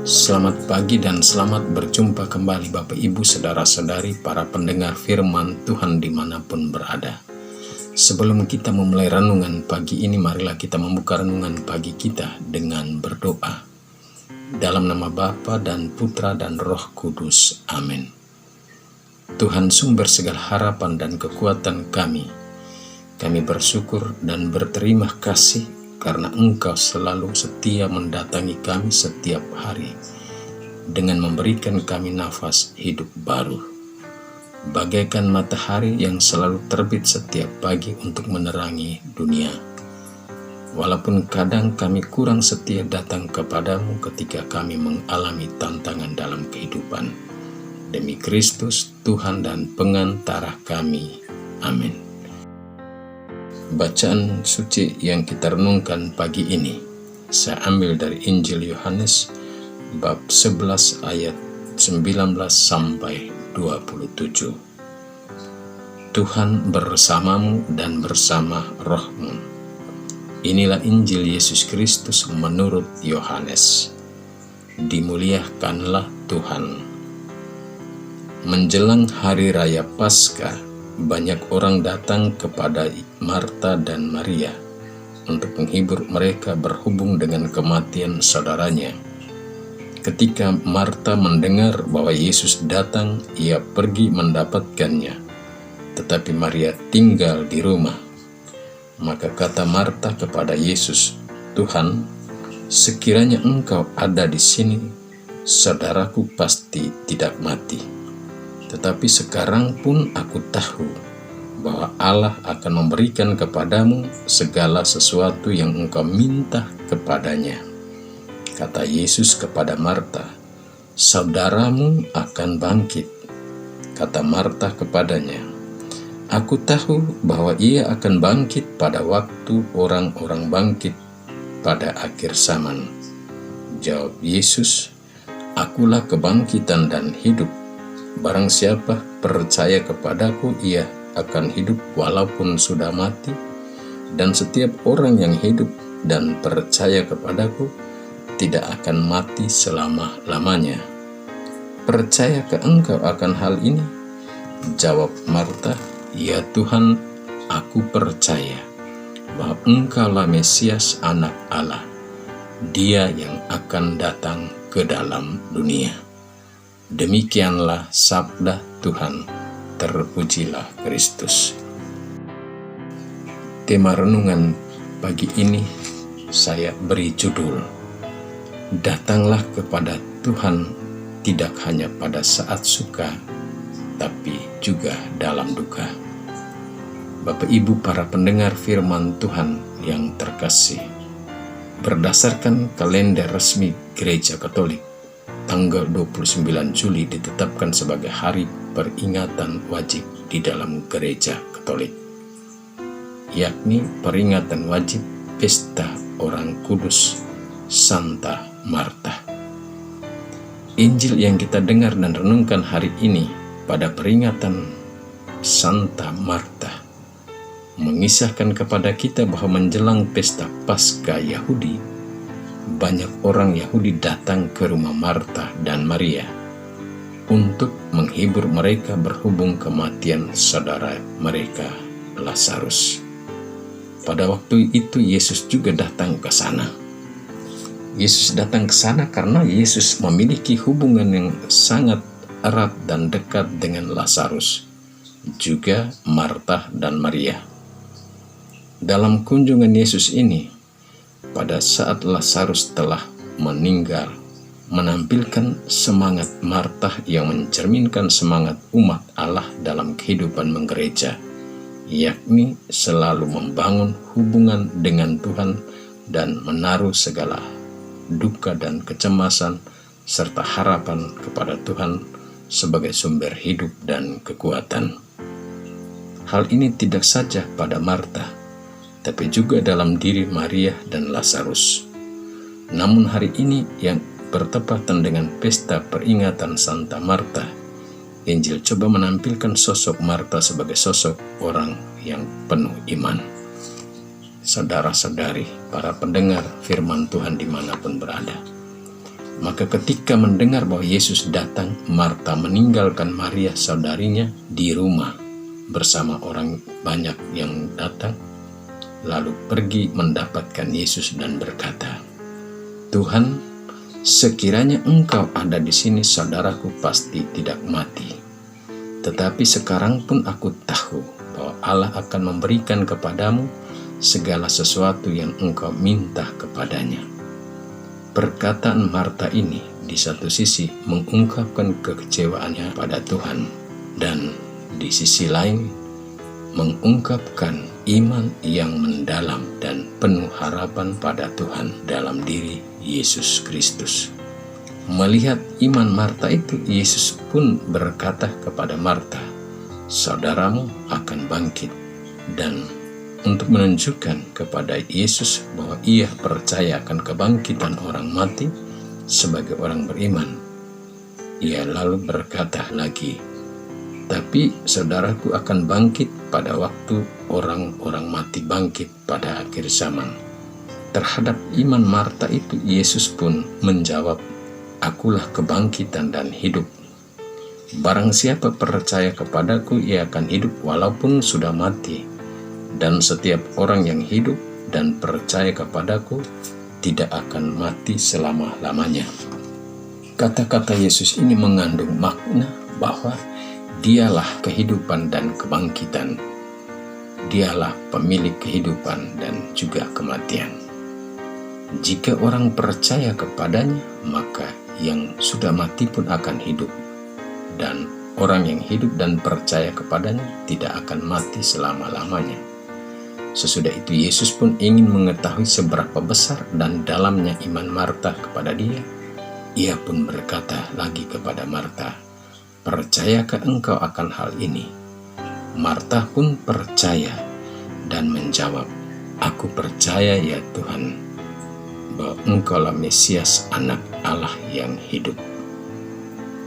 Selamat pagi dan selamat berjumpa kembali Bapak Ibu Saudara-saudari para pendengar firman Tuhan dimanapun berada. Sebelum kita memulai renungan pagi ini, marilah kita membuka renungan pagi kita dengan berdoa. Dalam nama Bapa dan Putra dan Roh Kudus. Amin. Tuhan sumber segala harapan dan kekuatan kami bersyukur dan berterima kasih karena Engkau selalu setia mendatangi kami setiap hari dengan memberikan kami nafas hidup baru. Bagaikan matahari yang selalu terbit setiap pagi untuk menerangi dunia. Walaupun kadang kami kurang setia datang kepadamu ketika kami mengalami tantangan dalam kehidupan. Demi Kristus, Tuhan dan pengantara kami. Amin. Bacaan suci yang kita renungkan pagi ini saya ambil dari Injil Yohanes bab 11 ayat 19 sampai 27. Tuhan bersamamu dan bersama rohmu. Inilah Injil Yesus Kristus menurut Yohanes. Dimuliakanlah Tuhan. Menjelang hari raya Paskah, banyak orang datang kepada Marta dan Maria untuk menghibur mereka berhubung dengan kematian saudaranya. Ketika Marta mendengar bahwa Yesus datang, ia pergi mendapatkannya, tetapi Maria tinggal di rumah. Maka kata Marta kepada Yesus, "Tuhan, sekiranya Engkau ada di sini, saudaraku pasti tidak mati. Tetapi sekarang pun aku tahu bahwa Allah akan memberikan kepadamu segala sesuatu yang engkau minta kepadanya." Kata Yesus kepada Marta, "Saudaramu akan bangkit." Kata Marta kepadanya, "Aku tahu bahwa ia akan bangkit pada waktu orang-orang bangkit pada akhir zaman." Jawab Yesus, "Akulah kebangkitan dan hidup. Barang siapa percaya kepadaku, ia akan hidup walaupun sudah mati, dan setiap orang yang hidup dan percaya kepadaku tidak akan mati selama-lamanya." "Percayakah engkau akan hal ini?" Jawab Marta, "Ya Tuhan, aku percaya bahwa Engkaulah Mesias, Anak Allah, Dia yang akan datang ke dalam dunia." Demikianlah sabda Tuhan. Terpujilah Kristus. Tema renungan pagi ini saya beri judul, "Datanglah kepada Tuhan tidak hanya pada saat suka, tapi juga dalam duka." Bapak Ibu para pendengar firman Tuhan yang terkasih, berdasarkan kalender resmi Gereja Katolik, tanggal 29 Juli ditetapkan sebagai hari peringatan wajib di dalam Gereja Katolik, yakni peringatan wajib Pesta Orang Kudus Santa Marta. Injil yang kita dengar dan renungkan hari ini pada peringatan Santa Marta mengisahkan kepada kita bahwa menjelang pesta Paskah Yahudi, banyak orang Yahudi datang ke rumah Marta dan Maria untuk menghibur mereka berhubung kematian saudara mereka Lazarus. Pada waktu itu Yesus juga datang ke sana. Yesus datang ke sana karena Yesus memiliki hubungan yang sangat erat dan dekat dengan Lazarus, juga Marta dan Maria. Dalam kunjungan Yesus ini, pada saat Lazarus telah meninggal, menampilkan semangat Marta yang mencerminkan semangat umat Allah dalam kehidupan menggereja, yakni selalu membangun hubungan dengan Tuhan dan menaruh segala duka dan kecemasan serta harapan kepada Tuhan sebagai sumber hidup dan kekuatan. Hal ini tidak saja pada Marta, tapi juga dalam diri Maria dan Lazarus. Namun hari ini yang bertepatan dengan pesta peringatan Santa Marta, Injil coba menampilkan sosok Marta sebagai sosok orang yang penuh iman. Saudara-saudari, para pendengar firman Tuhan dimanapun berada, Maka ketika mendengar bahwa Yesus datang, Marta meninggalkan Maria saudarinya di rumah bersama orang banyak yang datang, lalu pergi mendapatkan Yesus dan berkata, "Tuhan, sekiranya Engkau ada di sini, saudaraku pasti tidak mati. Tetapi sekarang pun aku tahu bahwa Allah akan memberikan kepadamu segala sesuatu yang Engkau minta kepadanya." Perkataan Marta ini di satu sisi mengungkapkan kekecewaannya pada Tuhan, dan di sisi lain mengungkapkan iman yang mendalam dan penuh harapan pada Tuhan dalam diri Yesus Kristus. Melihat iman Marta itu, Yesus pun berkata kepada Marta, "Saudaramu akan bangkit." Dan untuk menunjukkan kepada Yesus bahwa ia percaya akan kebangkitan orang mati sebagai orang beriman, ia lalu berkata lagi, "Tapi saudaraku akan bangkit pada waktu orang-orang mati bangkit pada akhir zaman." Terhadap iman Marta itu, Yesus pun menjawab, "Akulah kebangkitan dan hidup. Barang siapa percaya kepadaku, ia akan hidup walaupun sudah mati. Dan setiap orang yang hidup dan percaya kepadaku tidak akan mati selama-lamanya." Kata-kata Yesus ini mengandung makna bahwa Dialah kehidupan dan kebangkitan. Dialah pemilik kehidupan dan juga kematian. Jika orang percaya kepadanya, maka yang sudah mati pun akan hidup. Dan orang yang hidup dan percaya kepadanya tidak akan mati selama-lamanya. Sesudah itu Yesus pun ingin mengetahui seberapa besar dan dalamnya iman Marta kepada Dia. Ia pun berkata lagi kepada Marta, "Percayakah engkau akan hal ini?" Marta pun percaya dan menjawab, "Aku percaya ya Tuhan, bahwa Engkaulah Mesias, Anak Allah yang hidup."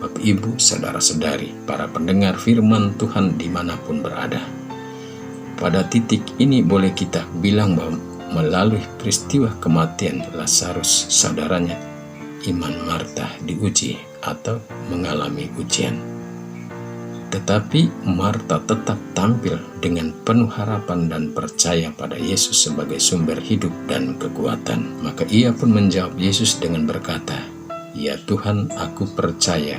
Bapak, Ibu, saudara-saudari, para pendengar firman Tuhan dimanapun berada, pada titik ini boleh kita bilang bahwa melalui peristiwa kematian Lazarus saudaranya, iman Marta diuji atau mengalami ujian. Tetapi Marta tetap tampil dengan penuh harapan dan percaya pada Yesus sebagai sumber hidup dan kekuatan. Maka ia pun menjawab Yesus dengan berkata, "Ya Tuhan, aku percaya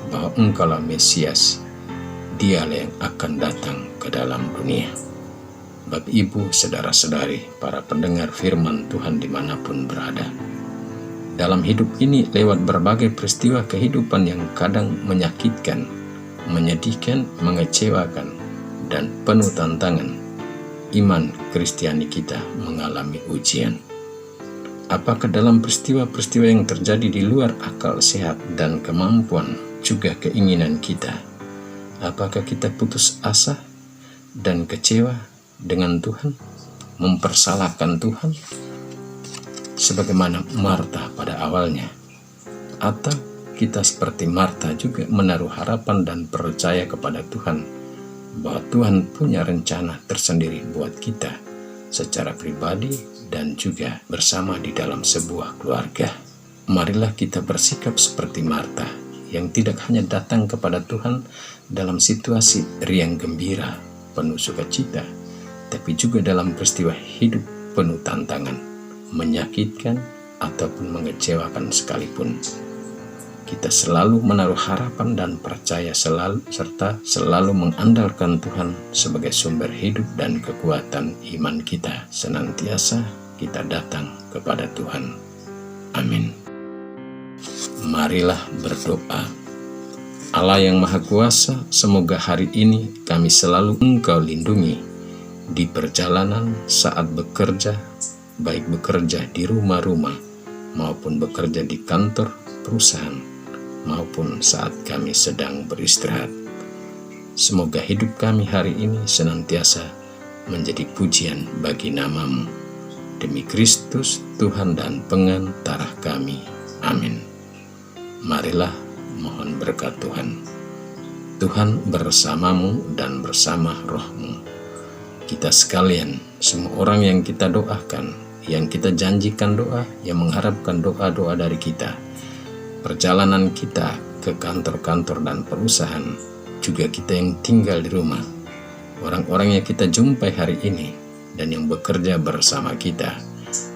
bahwa Engkaulah Mesias, Dialah yang akan datang ke dalam dunia." Bapak, Ibu, saudara-saudari, para pendengar firman Tuhan dimanapun berada, dalam hidup ini lewat berbagai peristiwa kehidupan yang kadang menyakitkan, menyedihkan, mengecewakan, dan penuh tantangan, iman Kristiani kita mengalami ujian. Apakah dalam peristiwa-peristiwa yang terjadi di luar akal sehat dan kemampuan, juga keinginan kita, apakah kita putus asa dan kecewa dengan Tuhan, mempersalahkan Tuhan sebagaimana Marta pada awalnya? Atau kita seperti Marta juga menaruh harapan dan percaya kepada Tuhan bahwa Tuhan punya rencana tersendiri buat kita secara pribadi dan juga bersama di dalam sebuah keluarga. Marilah kita bersikap seperti Marta yang tidak hanya datang kepada Tuhan dalam situasi riang gembira, penuh sukacita, tapi juga dalam peristiwa hidup penuh tantangan, menyakitkan ataupun mengecewakan sekalipun. Kita selalu menaruh harapan dan percaya serta selalu mengandalkan Tuhan sebagai sumber hidup dan kekuatan iman kita. Senantiasa kita datang kepada Tuhan. Amin. Marilah berdoa. Allah yang Maha Kuasa, semoga hari ini kami selalu Engkau lindungi di perjalanan saat bekerja, baik bekerja di rumah-rumah maupun bekerja di kantor perusahaan, maupun saat kami sedang beristirahat. Semoga hidup kami hari ini senantiasa menjadi pujian bagi nama-Mu. Demi Kristus, Tuhan dan pengantara kami. Amin. Marilah mohon berkat Tuhan. Tuhan bersamamu dan bersama roh-Mu. Kita sekalian, semua orang yang kita doakan, yang kita janjikan doa, yang mengharapkan doa-doa dari kita, perjalanan kita ke kantor-kantor dan perusahaan, juga kita yang tinggal di rumah, orang-orang yang kita jumpai hari ini, dan yang bekerja bersama kita,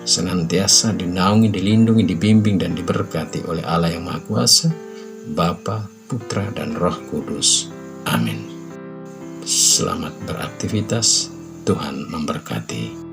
senantiasa dinaungi, dilindungi, dibimbing, dan diberkati oleh Allah yang Maha Kuasa, Bapa, Putra, dan Roh Kudus. Amin. Selamat beraktivitas, Tuhan memberkati.